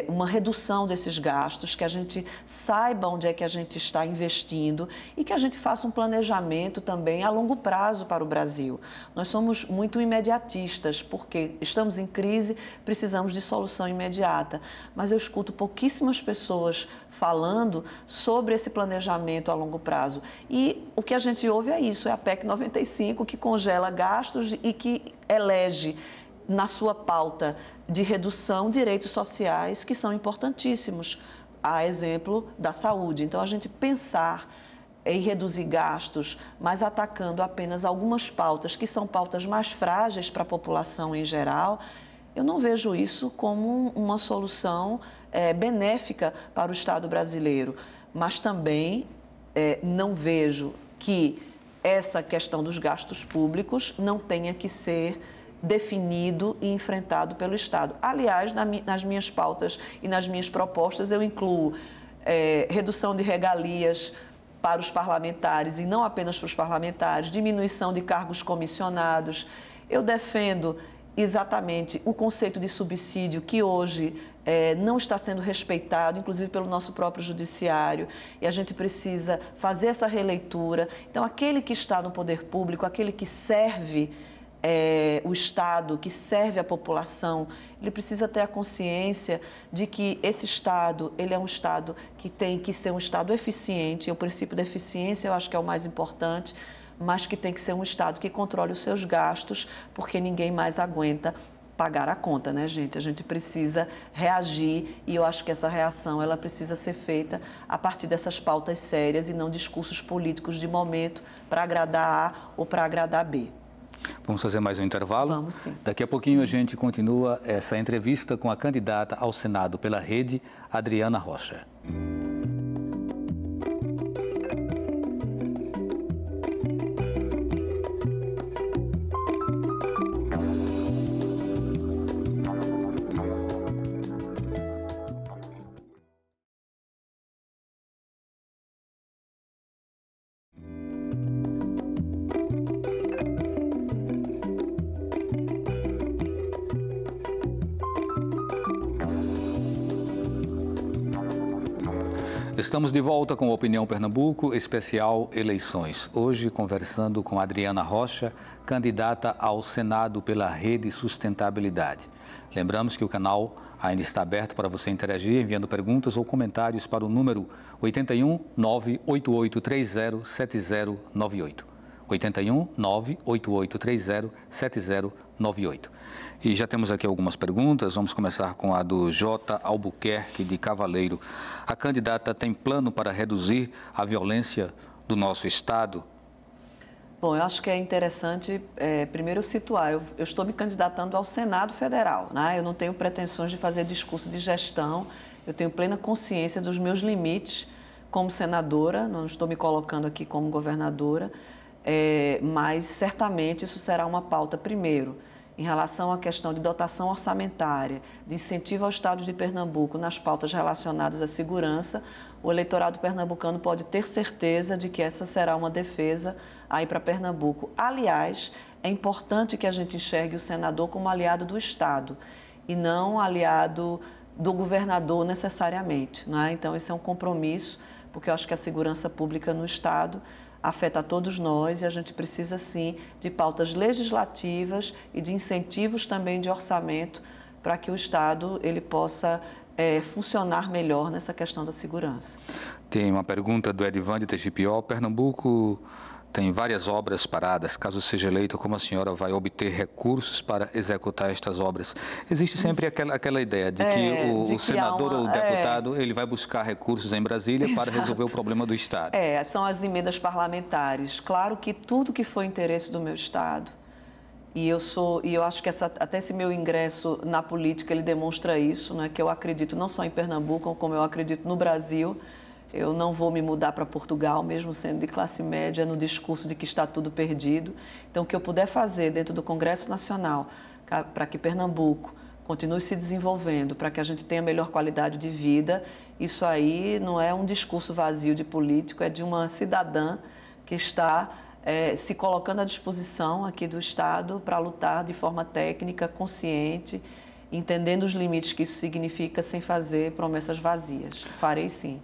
B: uma redução desses gastos, que a gente saiba onde é que a gente está investindo e que a gente faça um planejamento também a longo prazo para o Brasil. Nós somos muito imediatistas, porque estamos em crise, precisamos de solução imediata, mas eu escuto pouquíssimas pessoas falando sobre esse planejamento a longo prazo. E o que a gente ouve é isso, é a PEC 95, que congela gastos e que elege na sua pauta de redução direitos sociais que são importantíssimos, a exemplo da saúde. Então, a gente pensar em reduzir gastos, mas atacando apenas algumas pautas que são pautas mais frágeis para a população em geral, eu não vejo isso como uma solução benéfica para o Estado brasileiro. Mas também não vejo que essa questão dos gastos públicos não tenha que ser definido e enfrentado pelo Estado. Aliás, nas minhas pautas e nas minhas propostas, eu incluo redução de regalias para os parlamentares e não apenas para os parlamentares, diminuição de cargos comissionados. Eu defendo exatamente o conceito de subsídio que hoje não está sendo respeitado, inclusive pelo nosso próprio judiciário, e a gente precisa fazer essa releitura. Então, aquele que está no poder público, aquele que serve o Estado, que serve a população, ele precisa ter a consciência de que esse Estado, ele é um Estado que tem que ser um Estado eficiente, e o princípio da eficiência eu acho que é o mais importante, mas que tem que ser um Estado que controle os seus gastos, porque ninguém mais aguenta pagar a conta, né, gente? A gente precisa reagir e eu acho que essa reação, ela precisa ser feita a partir dessas pautas sérias e não discursos políticos de momento para agradar A ou para agradar B.
A: Vamos fazer mais um intervalo?
B: Vamos, sim.
A: Daqui a pouquinho a gente continua essa entrevista com a candidata ao Senado pela Rede, Adriana Rocha. Estamos de volta com a Opinião Pernambuco, especial Eleições. Hoje conversando com Adriana Rocha, candidata ao Senado pela Rede Sustentabilidade. Lembramos que o canal ainda está aberto para você interagir, enviando perguntas ou comentários para o número 81 98830 7098. 81 98830 7098. E já temos aqui algumas perguntas, vamos começar com a do J. Albuquerque, de Cavaleiro. A candidata tem plano para reduzir a violência do nosso Estado?
B: Bom, eu acho que é interessante, primeiro, situar. Eu estou me candidatando ao Senado Federal, né? Eu não tenho pretensões de fazer discurso de gestão, eu tenho plena consciência dos meus limites como senadora, não estou me colocando aqui como governadora, mas certamente isso será uma pauta, primeiro, em relação à questão de dotação orçamentária, de incentivo ao Estado de Pernambuco nas pautas relacionadas à segurança. O eleitorado pernambucano pode ter certeza de que essa será uma defesa aí para Pernambuco. Aliás, é importante que a gente enxergue o senador como aliado do Estado e não aliado do governador necessariamente, não é? Então, esse é um compromisso, porque eu acho que a segurança pública no Estado afeta a todos nós e a gente precisa, sim, de pautas legislativas e de incentivos também de orçamento para que o Estado ele possa funcionar melhor nessa questão da segurança.
A: Tem uma pergunta do Edivan de Tegipió. Pernambuco tem várias obras paradas. Caso seja eleita, como a senhora vai obter recursos para executar estas obras? Existe sempre aquela ideia de que o senador ou o deputado ele vai buscar recursos em Brasília para resolver o problema do Estado.
B: São as emendas parlamentares. Claro que tudo que for interesse do meu Estado, E eu acho que até esse meu ingresso na política, ele demonstra isso, né? Que eu acredito não só em Pernambuco, como eu acredito no Brasil. Eu não vou me mudar para Portugal, mesmo sendo de classe média, no discurso de que está tudo perdido. Então, o que eu puder fazer dentro do Congresso Nacional para que Pernambuco continue se desenvolvendo, para que a gente tenha melhor qualidade de vida, isso aí não é um discurso vazio de político, é de uma cidadã que está se colocando à disposição aqui do Estado para lutar de forma técnica, consciente, entendendo os limites que isso significa, sem fazer promessas vazias. Farei sim.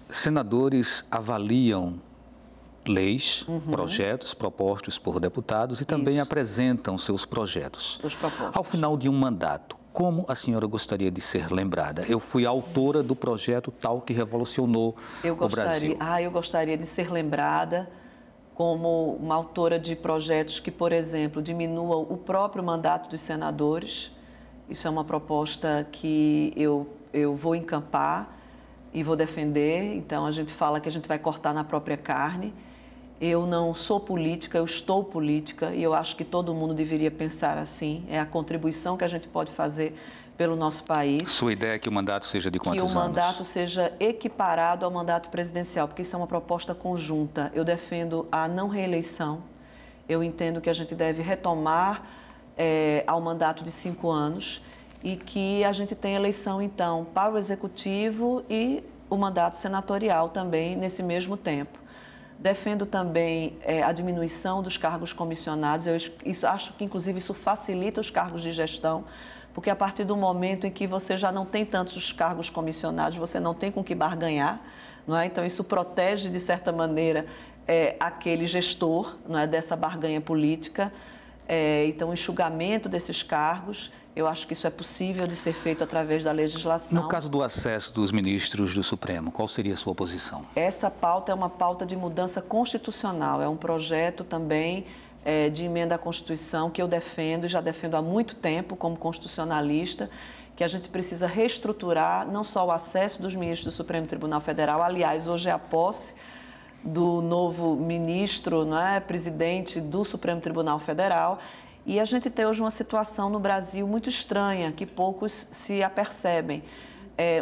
A: Senadores avaliam leis, projetos propostos por deputados e também apresentam seus projetos. Ao final de um mandato, como a senhora gostaria de ser lembrada? Eu fui autora do projeto tal que revolucionou o Brasil.
B: Eu gostaria de ser lembrada como uma autora de projetos que, por exemplo, diminuam o próprio mandato dos senadores. Isso é uma proposta que eu vou encampar e vou defender. Então, a gente fala que a gente vai cortar na própria carne. Eu não sou política, eu estou política e eu acho que todo mundo deveria pensar assim. É a contribuição que a gente pode fazer pelo nosso país.
A: Sua ideia é que o mandato seja de quantos anos?
B: Que o mandato seja equiparado ao mandato presidencial, porque isso é uma proposta conjunta. Eu defendo a não reeleição. Eu entendo que a gente deve retomar ao mandato de 5 anos e que a gente tenha eleição, então, para o Executivo e o mandato senatorial também nesse mesmo tempo. Defendo também a diminuição dos cargos comissionados. Acho que, inclusive, isso facilita os cargos de gestão, porque a partir do momento em que você já não tem tantos cargos comissionados, você não tem com que barganhar, não é? Então, isso protege, de certa maneira, aquele gestor, não é, dessa barganha política. Então, o enxugamento desses cargos, eu acho que isso é possível de ser feito através da legislação.
A: No caso do acesso dos ministros do Supremo, qual seria a sua posição?
B: Essa pauta é uma pauta de mudança constitucional, é um projeto também de emenda à Constituição que eu defendo e já defendo há muito tempo como constitucionalista, que a gente precisa reestruturar não só o acesso dos ministros do Supremo Tribunal Federal, aliás, hoje é a posse do novo ministro, não é, presidente do Supremo Tribunal Federal, e a gente tem hoje uma situação no Brasil muito estranha, que poucos se apercebem.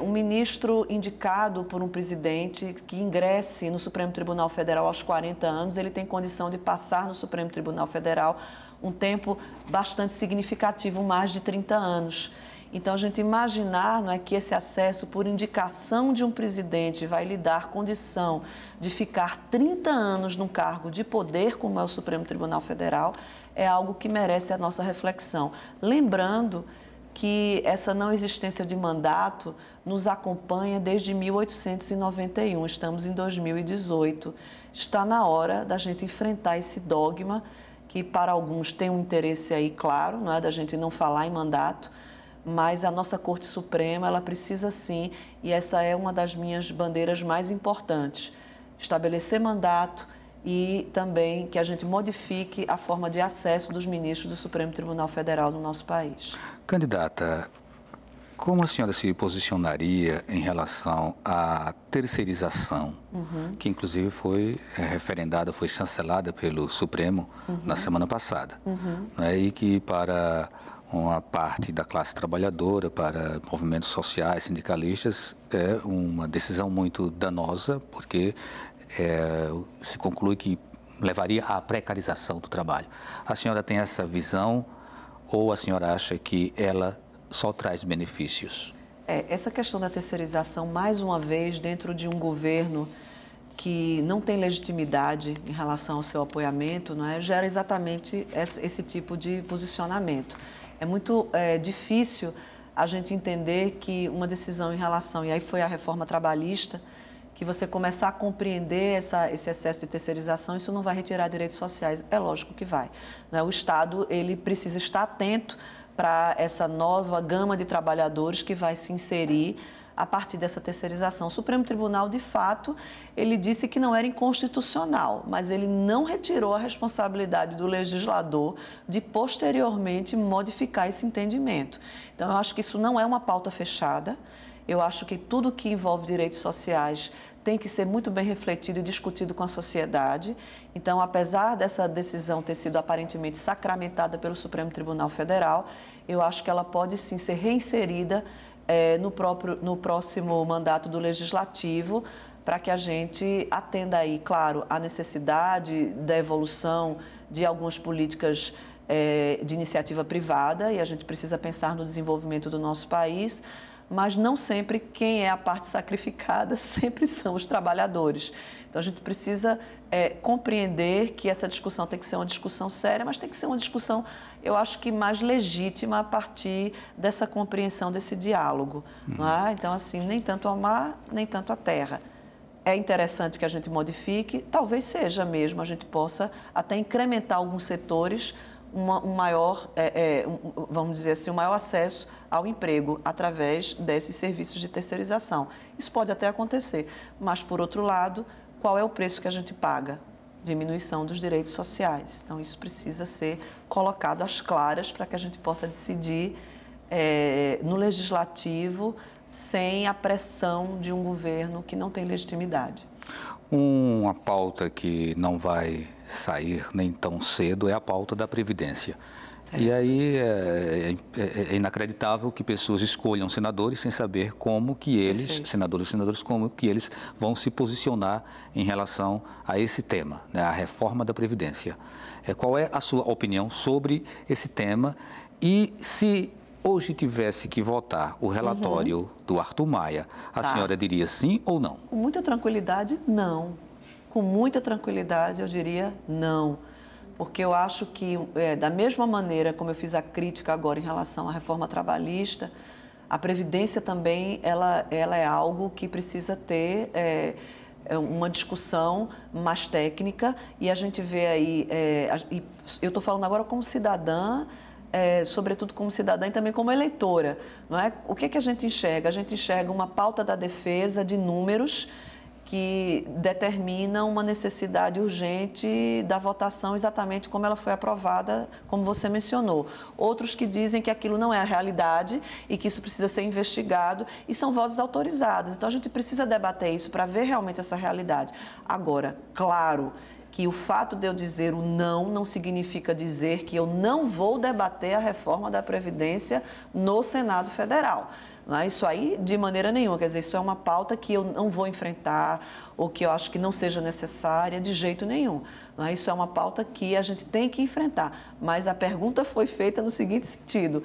B: Um ministro indicado por um presidente que ingresse no Supremo Tribunal Federal aos 40 anos, ele tem condição de passar no Supremo Tribunal Federal um tempo bastante significativo, mais de 30 anos. Então, a gente imaginar, não é, que esse acesso por indicação de um presidente vai lhe dar condição de ficar 30 anos num cargo de poder, como é o Supremo Tribunal Federal, é algo que merece a nossa reflexão. Lembrando que essa não existência de mandato nos acompanha desde 1891, estamos em 2018. Está na hora da gente enfrentar esse dogma que para alguns tem um interesse aí, claro, não é, da gente não falar em mandato, mas a nossa Corte Suprema, ela precisa sim, e essa é uma das minhas bandeiras mais importantes, estabelecer mandato e também que a gente modifique a forma de acesso dos ministros do Supremo Tribunal Federal no nosso país.
A: Candidata, como a senhora se posicionaria em relação à terceirização, que inclusive foi referendada, foi chancelada pelo Supremo na semana passada, né, e que para uma parte da classe trabalhadora, para movimentos sociais, sindicalistas, é uma decisão muito danosa, porque se conclui que levaria à precarização do trabalho. A senhora tem essa visão ou a senhora acha que ela só traz benefícios?
B: Essa questão da terceirização, mais uma vez, dentro de um governo que não tem legitimidade em relação ao seu apoiamento, não é, gera exatamente esse tipo de posicionamento. É muito difícil a gente entender que uma decisão em relação, e aí foi a reforma trabalhista, que você começar a compreender esse excesso de terceirização, isso não vai retirar direitos sociais. É lógico que vai, né? O Estado, ele precisa estar atento para essa nova gama de trabalhadores que vai se inserir a partir dessa terceirização. O Supremo Tribunal, de fato, ele disse que não era inconstitucional, mas ele não retirou a responsabilidade do legislador de, posteriormente, modificar esse entendimento. Então, eu acho que isso não é uma pauta fechada. Eu acho que tudo que envolve direitos sociais tem que ser muito bem refletido e discutido com a sociedade. Então, apesar dessa decisão ter sido aparentemente sacramentada pelo Supremo Tribunal Federal, eu acho que ela pode sim ser reinserida no próximo mandato do Legislativo, para que a gente atenda aí, claro, a necessidade da evolução de algumas políticas de iniciativa privada, e a gente precisa pensar no desenvolvimento do nosso país, mas não sempre quem é a parte sacrificada sempre são os trabalhadores. Então, a gente precisa compreender que essa discussão tem que ser uma discussão séria, mas tem que ser uma discussão, eu acho que mais legítima a partir dessa compreensão, desse diálogo. Não é? Então, assim, nem tanto ao mar, nem tanto à terra. É interessante que a gente modifique, talvez seja mesmo, a gente possa até incrementar alguns setores, vamos dizer assim, um maior acesso ao emprego através desses serviços de terceirização. Isso pode até acontecer, mas, por outro lado, qual é o preço que a gente paga? Diminuição dos direitos sociais. Então, isso precisa ser colocado às claras para que a gente possa decidir no legislativo sem a pressão de um governo que não tem legitimidade.
A: Uma pauta que não vai sair nem tão cedo é a pauta da Previdência. Certo. E aí é inacreditável que pessoas escolham senadores sem saber como que eles, Perfeito. senadores, como que eles vão se posicionar em relação a esse tema, né, a reforma da Previdência. Qual é a sua opinião sobre esse tema e se hoje tivesse que votar o relatório do Arthur Maia, a senhora diria sim ou não?
B: Com muita tranquilidade, não. Com muita tranquilidade, eu diria não. Porque eu acho que, da mesma maneira como eu fiz a crítica agora em relação à reforma trabalhista, a Previdência também ela é algo que precisa ter uma discussão mais técnica, e a gente vê aí, eu estou falando agora como cidadã, sobretudo como cidadã e também como eleitora, não é? O que a gente enxerga? A gente enxerga uma pauta da defesa de números que determinam uma necessidade urgente da votação exatamente como ela foi aprovada, como você mencionou. Outros que dizem que aquilo não é a realidade e que isso precisa ser investigado, e são vozes autorizadas. Então, a gente precisa debater isso para ver realmente essa realidade. Agora, claro que o fato de eu dizer o não significa dizer que eu não vou debater a reforma da Previdência no Senado Federal. Não é? Isso aí, de maneira nenhuma, quer dizer, isso é uma pauta que eu não vou enfrentar ou que eu acho que não seja necessária de jeito nenhum. Não é? Isso é uma pauta que a gente tem que enfrentar. Mas a pergunta foi feita no seguinte sentido: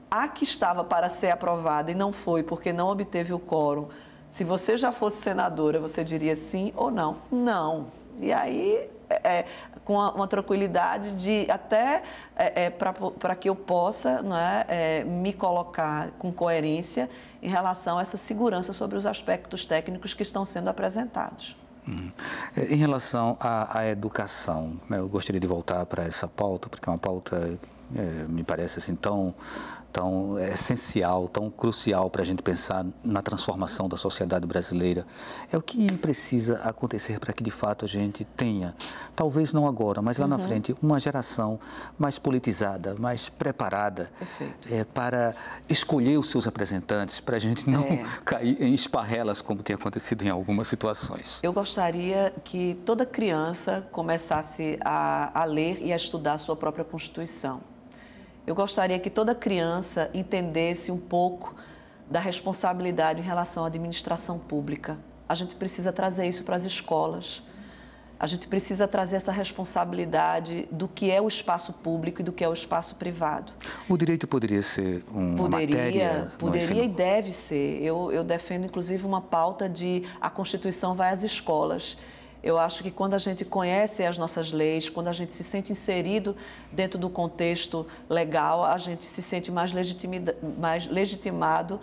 B: a que estava para ser aprovada e não foi porque não obteve o quórum, se você já fosse senadora, você diria sim ou não? Não. E aí, com uma tranquilidade de até para que eu possa, não é, me colocar com coerência em relação a essa segurança sobre os aspectos técnicos que estão sendo apresentados.
A: Em relação à educação, né, eu gostaria de voltar para essa pauta, porque é uma pauta, me parece assim, tão essencial, tão crucial para a gente pensar na transformação da sociedade brasileira. É o que precisa acontecer para que, de fato, a gente tenha, talvez não agora, mas lá na frente, uma geração mais politizada, mais preparada para escolher os seus representantes, para a gente não cair em esparrelas, como tem acontecido em algumas situações.
B: Eu gostaria que toda criança começasse a ler e a estudar a sua própria Constituição. Eu gostaria que toda criança entendesse um pouco da responsabilidade em relação à administração pública. A gente precisa trazer isso para as escolas. A gente precisa trazer essa responsabilidade do que é o espaço público e do que é o espaço privado.
A: O direito poderia ser uma matéria?
B: Poderia e deve ser. Eu defendo, inclusive, uma pauta de a Constituição vai às escolas. Eu acho que quando a gente conhece as nossas leis, quando a gente se sente inserido dentro do contexto legal, a gente se sente mais legitimado,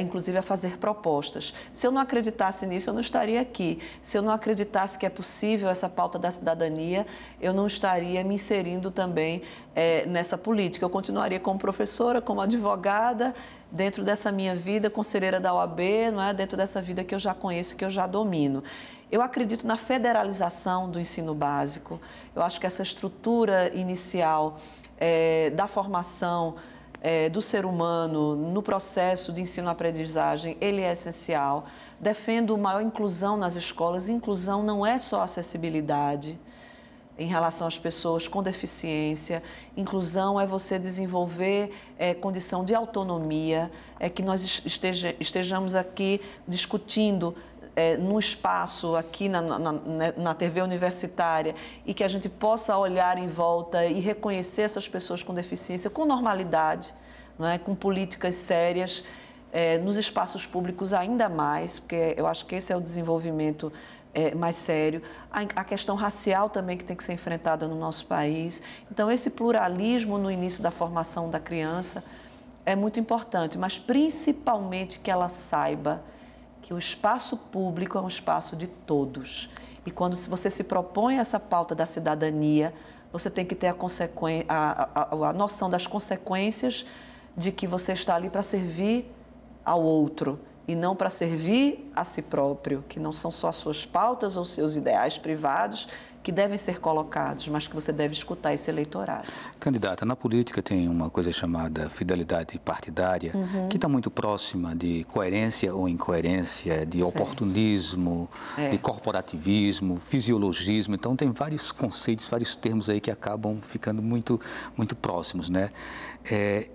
B: inclusive a fazer propostas. Se eu não acreditasse nisso, eu não estaria aqui. Se eu não acreditasse que é possível essa pauta da cidadania, eu não estaria me inserindo também nessa política. Eu continuaria como professora, como advogada, dentro dessa minha vida, conselheira da OAB, não é? Dentro dessa vida que eu já conheço, que eu já domino. Eu acredito na federalização do ensino básico. Eu acho que essa estrutura inicial da formação do ser humano no processo de ensino-aprendizagem, ele é essencial. Defendo maior inclusão nas escolas. Inclusão não é só acessibilidade em relação às pessoas com deficiência. Inclusão é você desenvolver condição de autonomia, é que nós estejamos aqui discutindo num espaço aqui na TV universitária e que a gente possa olhar em volta e reconhecer essas pessoas com deficiência com normalidade, não é? Com políticas sérias, nos espaços públicos ainda mais, porque eu acho que esse é o desenvolvimento mais sério. A questão racial também que tem que ser enfrentada no nosso país. Então, esse pluralismo no início da formação da criança é muito importante, mas principalmente que ela saiba que o espaço público é um espaço de todos. E quando você se propõe essa pauta da cidadania, você tem que ter a noção das consequências de que você está ali para servir ao outro e não para servir a si próprio, que não são só as suas pautas ou seus ideais privados que devem ser colocados, mas que você deve escutar esse eleitorado.
A: Candidata, na política tem uma coisa chamada fidelidade partidária, que está muito próxima de coerência ou incoerência, de oportunismo, de corporativismo, fisiologismo. Então, tem vários conceitos, vários termos aí que acabam ficando muito próximos, né?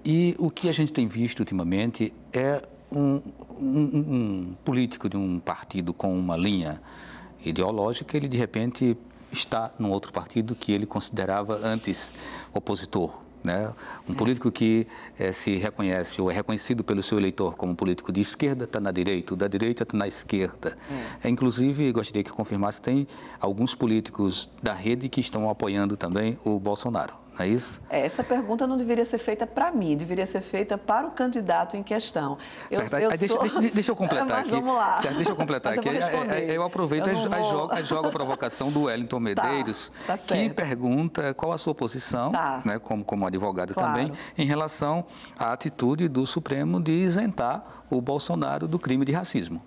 A: E o que a gente tem visto ultimamente é um político de um partido com uma linha ideológica, ele de repente está num outro partido que ele considerava antes opositor, né? Um político que se reconhece ou é reconhecido pelo seu eleitor como político de esquerda está na direita, o da direita está na esquerda. Inclusive, gostaria que confirmasse, tem alguns políticos da rede que estão apoiando também o Bolsonaro. É isso?
B: Essa pergunta não deveria ser feita para mim, deveria ser feita para o candidato em questão.
A: Deixa eu completar aqui.
B: Vamos lá.
A: Deixa eu completar aqui. Eu aproveito e jogo a provocação do Wellington Medeiros, que pergunta qual a sua posição, né, como advogado também, em relação à atitude do Supremo de isentar o Bolsonaro do crime de racismo.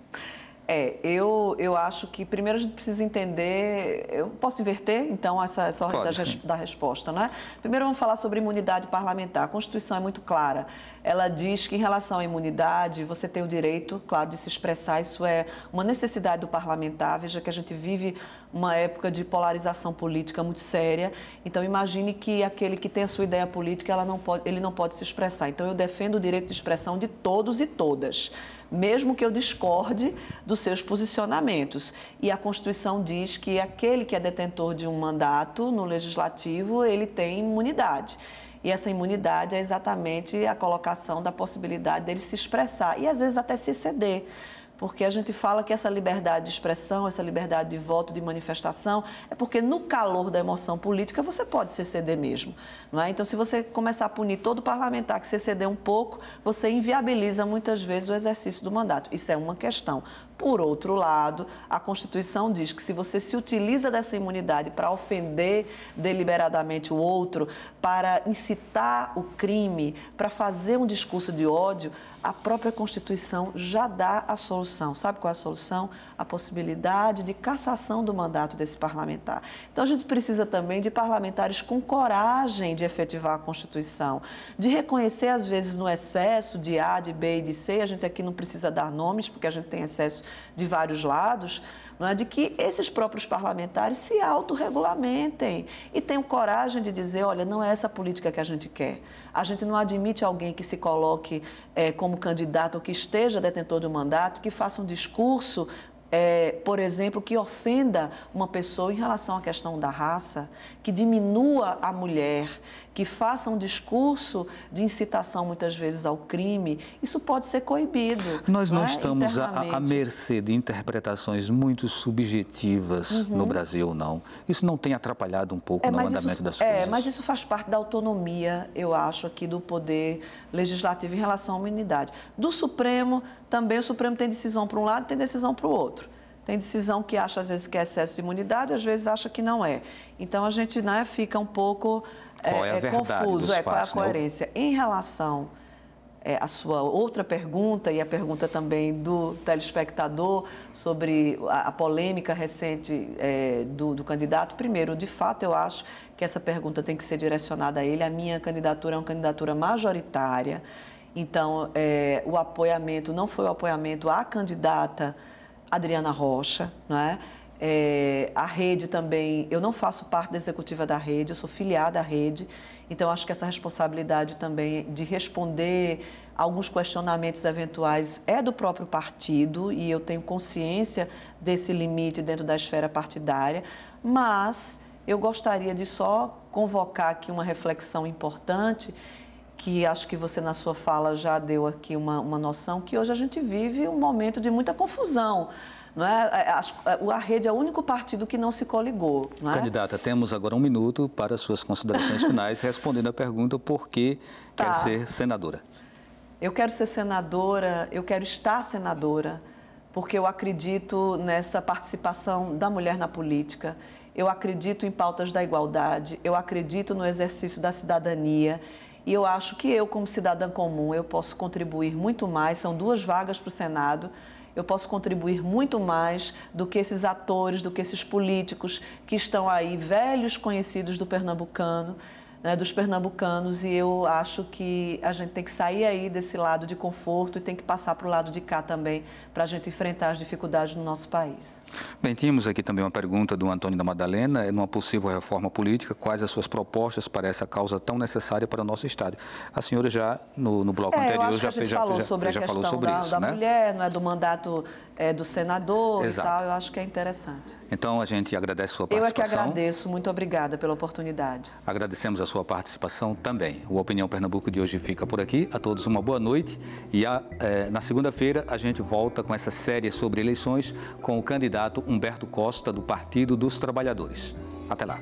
B: Eu acho que primeiro a gente precisa entender, eu posso inverter então essa ordem da resposta, não é? Primeiro vamos falar sobre imunidade parlamentar. A Constituição é muito clara, ela diz que em relação à imunidade você tem o direito, claro, de se expressar, isso é uma necessidade do parlamentar. Veja que a gente vive uma época de polarização política muito séria, então imagine que aquele que tem a sua ideia política, ele não pode se expressar. Então eu defendo o direito de expressão de todos e todas, mesmo que eu discorde dos seus posicionamentos. E a Constituição diz que aquele que é detentor de um mandato no Legislativo, ele tem imunidade. E essa imunidade é exatamente a colocação da possibilidade dele se expressar e, às vezes, até se exceder. Porque a gente fala que essa liberdade de expressão, essa liberdade de voto, de manifestação, é porque no calor da emoção política você pode se exceder mesmo, não é? Então, se você começar a punir todo parlamentar que se exceder um pouco, você inviabiliza muitas vezes o exercício do mandato. Isso é uma questão. Por outro lado, a Constituição diz que se você se utiliza dessa imunidade para ofender deliberadamente o outro, para incitar o crime, para fazer um discurso de ódio, a própria Constituição já dá a solução. Sabe qual é a solução? A possibilidade de cassação do mandato desse parlamentar. Então, a gente precisa também de parlamentares com coragem de efetivar a Constituição, de reconhecer, às vezes, no excesso de A, de B e de C, a gente aqui não precisa dar nomes, porque a gente tem excesso de vários lados, não é? De que esses próprios parlamentares se autorregulamentem e tenham coragem de dizer, olha, não é essa política que a gente quer. A gente não admite alguém que se coloque como candidato ou que esteja detentor do mandato, que faça um discurso, por exemplo, que ofenda uma pessoa em relação à questão da raça, que diminua a mulher, que faça um discurso de incitação, muitas vezes, ao crime. Isso pode ser coibido.
A: Nós não estamos à mercê de interpretações muito subjetivas no Brasil, não. Isso não tem atrapalhado um pouco no andamento das coisas?
B: Mas isso faz parte da autonomia, eu acho, aqui do poder legislativo em relação à imunidade. Do Supremo, também o Supremo tem decisão para um lado e tem decisão para o outro. Tem decisão que acha, às vezes, que é excesso de imunidade, às vezes acha que não é. Então, a gente fica um pouco
A: confuso.
B: Qual é a coerência? Em relação a sua outra pergunta e a pergunta também do telespectador sobre a polêmica recente do candidato. Primeiro, de fato, eu acho que essa pergunta tem que ser direcionada a ele. A minha candidatura é uma candidatura majoritária, então o apoiamento não foi o apoiamento à candidata Adriana Rocha, não é? A rede também, eu não faço parte da executiva da rede, eu sou filiada à rede, então acho que essa responsabilidade também de responder alguns questionamentos eventuais é do próprio partido e eu tenho consciência desse limite dentro da esfera partidária, mas eu gostaria de só convocar aqui uma reflexão importante, que acho que você na sua fala já deu aqui uma noção, que hoje a gente vive um momento de muita confusão. Não é? A rede é o único partido que não se coligou. Não é?
A: Candidata, temos agora 1 minuto para suas considerações finais, respondendo a pergunta por que quer ser senadora.
B: Eu quero ser senadora, eu quero estar senadora, porque eu acredito nessa participação da mulher na política, eu acredito em pautas da igualdade, eu acredito no exercício da cidadania. E eu acho que eu, como cidadã comum, eu posso contribuir muito mais, são 2 vagas para o Senado, eu posso contribuir muito mais do que esses atores, do que esses políticos que estão aí, velhos conhecidos do pernambucano, né, dos pernambucanos, e eu acho que a gente tem que sair aí desse lado de conforto e tem que passar para o lado de cá também, para a gente enfrentar as dificuldades no nosso país.
A: Bem, tínhamos aqui também uma pergunta do Antônio da Madalena, numa possível reforma política, quais as suas propostas para essa causa tão necessária para o nosso Estado? A senhora já, no bloco anterior, já
B: falou sobre a questão da mulher, não é, do mandato do senador. Exato. E tal, eu acho que é interessante.
A: Então, a gente agradece a sua participação.
B: Eu é que agradeço, muito obrigada pela oportunidade.
A: Agradecemos a sua participação também. O Opinião Pernambuco de hoje fica por aqui. A todos uma boa noite e na segunda-feira a gente volta com essa série sobre eleições com o candidato Humberto Costa, do Partido dos Trabalhadores. Até lá.